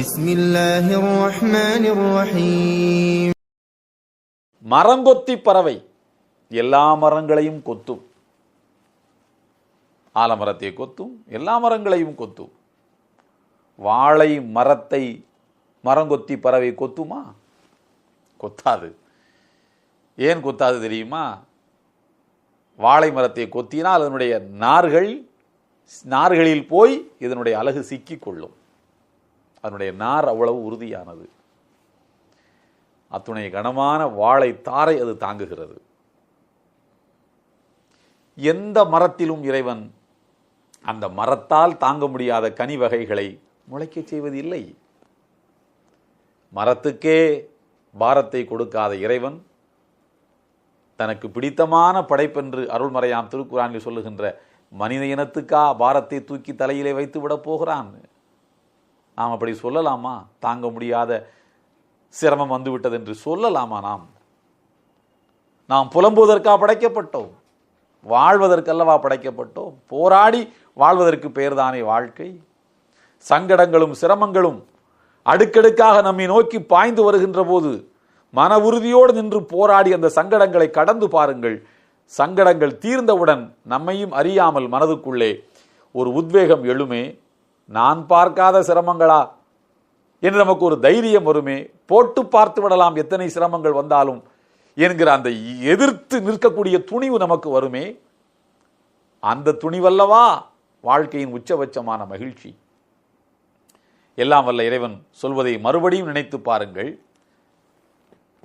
بسم الله الرحمن الرحيم. மரங்கொத்தி பறவை எல்லா மரங்களையும் கொத்தும். ஆலமரத்தை கொத்தும், எல்லா மரங்களையும் கொத்தும். வாழை மரத்தை மரங்கொத்தி பறவை கொத்துமா? கொத்தாது. ஏன் கொத்தாது தெரியுமா? வாழை மரத்தை கொத்தினால் அதனுடைய நார்களில் போய் இதனுடைய அழகு சிக்கிக் கொள்ளும். அதனுடைய நார் அவ்வளவு உறுதியானது. அத்துணை கனமான வாழை தாரை அது தாங்குகிறது. எந்த மரத்திலும் இறைவன் அந்த மரத்தால் தாங்க முடியாத கனி வகைகளை முளைக்க செய்வது இல்லை. மரத்துக்கே பாரத்தை கொடுக்காத இறைவன் தனக்கு பிடித்தமான படைப்பென்று அருள்மறையாம் திருக்குறானில் சொல்லுகின்ற மனித இனத்துக்கா பாரத்தை தூக்கி தலையிலே வைத்து விட போகிறான். நாம் அப்படி சொல்லலாமா? தாங்க முடியாத சிரமம் வந்துவிட்டது என்று சொல்லலாமா? நாம் புலம்புவதற்கா படைக்கப்பட்டோம்? வாழ்வதற்கல்லவா படைக்கப்பட்டோம்? போராடி வாழ்வதற்கு பெயர்தானே வாழ்க்கை. சங்கடங்களும் சிரமங்களும் அடுக்கடுக்காக நம்மை நோக்கி பாய்ந்து வருகின்ற போது மன உறுதியோடு நின்று போராடி அந்த சங்கடங்களை கடந்து பாருங்கள். சங்கடங்கள் தீர்ந்தவுடன் நம்மையும் அறியாமல் மனதுக்குள்ளே ஒரு உத்வேகம் எழுமே. நான் பார்க்காத சிரமங்களா என்று நமக்கு ஒரு தைரியம் வருமே. போட்டு பார்த்து விடலாம் எத்தனை சிரமங்கள் வந்தாலும் என்கிற அந்த எதிர்த்து நிற்கக்கூடிய துணிவு நமக்கு வருமே. அந்த துணிவல்லவா வாழ்க்கையின் உச்சபட்சமான மகிழ்ச்சி. எல்லாம் வல்ல இறைவன் சொல்வதை மறுபடியும் நினைத்து பாருங்கள்.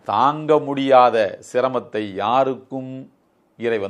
தாங்க முடியாத சிரமத்தை யாருக்கும் இறைவன்